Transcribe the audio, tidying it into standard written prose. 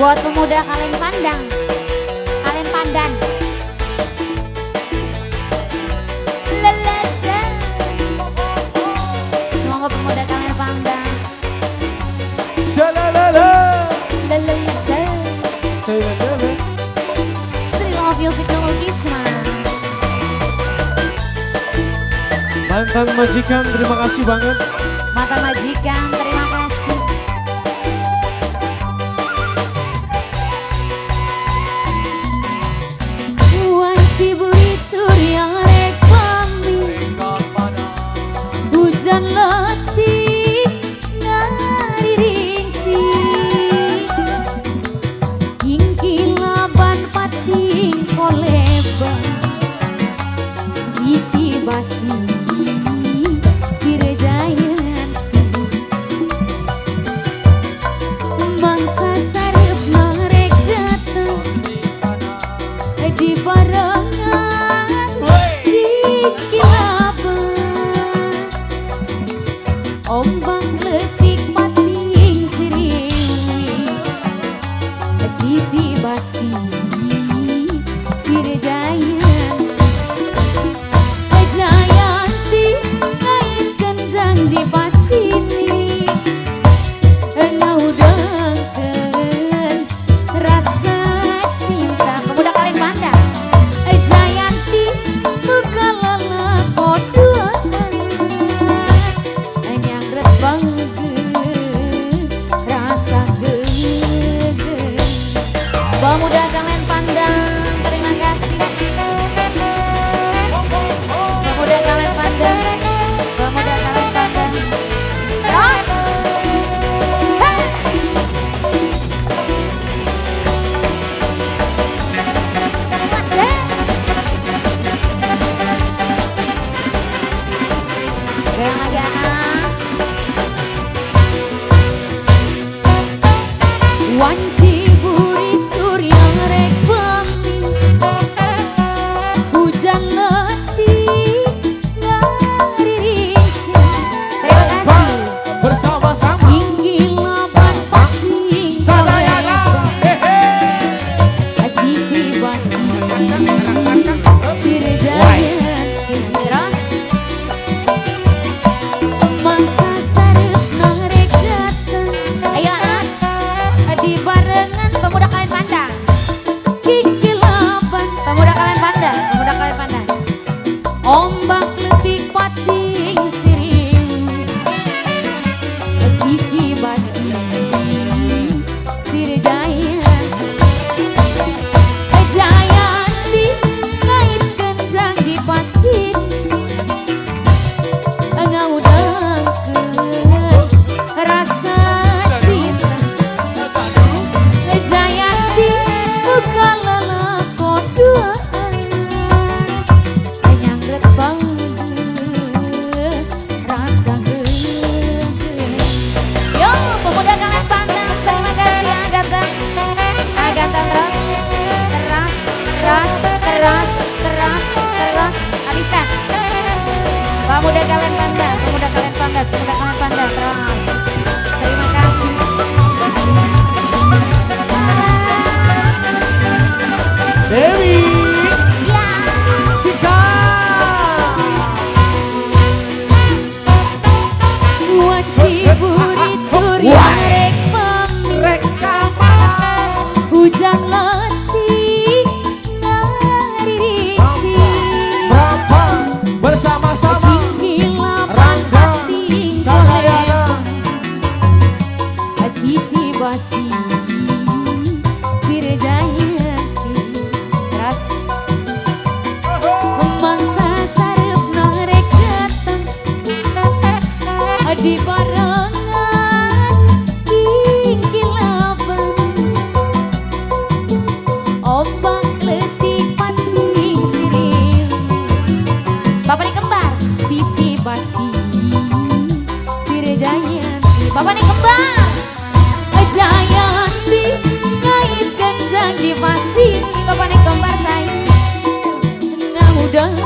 Buat pemuda kalian pandang, kalian pandan. Lelesa. Semoga pemuda kalian pandang. Shalalala. Lelesa. Thrill of music Kisma. Mantan majikan, terima kasih banget. Mantan majikan, terima kasih. Si burit surya rek pami, hujan letih ngari ringsi, kingkilaban pating koleba, sisi basi, sirejayan, mangsa sarep narek datang di barangan di kilaban, ombak letik pating siriwi, sisi basi sirejayan, jayanti ngaitkan janji pasini, ngaudangkeun rasa cinta. Pemuda kalian pandang. Jayanti bukalala koduan, nyangret banget rasa gede. Pemuda kalian pandang, terima kasih. Pemuda kalian pandang, pemuda kalian pandang. Terus, hey. Goyang lagi anak. Wanci burit surya rek pami, hujan letih ngari ringsi. Terima kasih. Bersama-sama. Tinggi lapan pating Sadayana. sisi basi sirejayan. Terus mangsa sarep narek datang. Ayo anak, di barengan pemuda kalian pandang. Kikilaban, pemuda kalian pandang, pemuda kalian pandang. Ombak letik pating siriwi, sisi basi sirejayan, jayanti ngaitkan janji pasin, ngaudangkeun rasa cinta. Jayanti bukalala koduan, nyangret banget rasa gede. Yo pemuda kalian pandang, terima kasih Agatha. Agatha terus habiskan. Pemuda kalian pandang, pemuda kalian pandang, pemuda kalian pandang terus. Terima kasih. Dewi. Ya. Sika. Wanci burit surya rek pami, hujan letih ngari ringsi, Berapa bersama-sama. kingkilaban pating Sadayana. koleba, sisi basi sirejayan. Terus mangsa sarep narek datang di barangan kikilaban, ombak letik pating siriwi, bapak nih kembar sisi basi sirejayan. Bapak nih kembar jayanti ngaitkan janji pasti. Bapak nih kembar saya ngaudang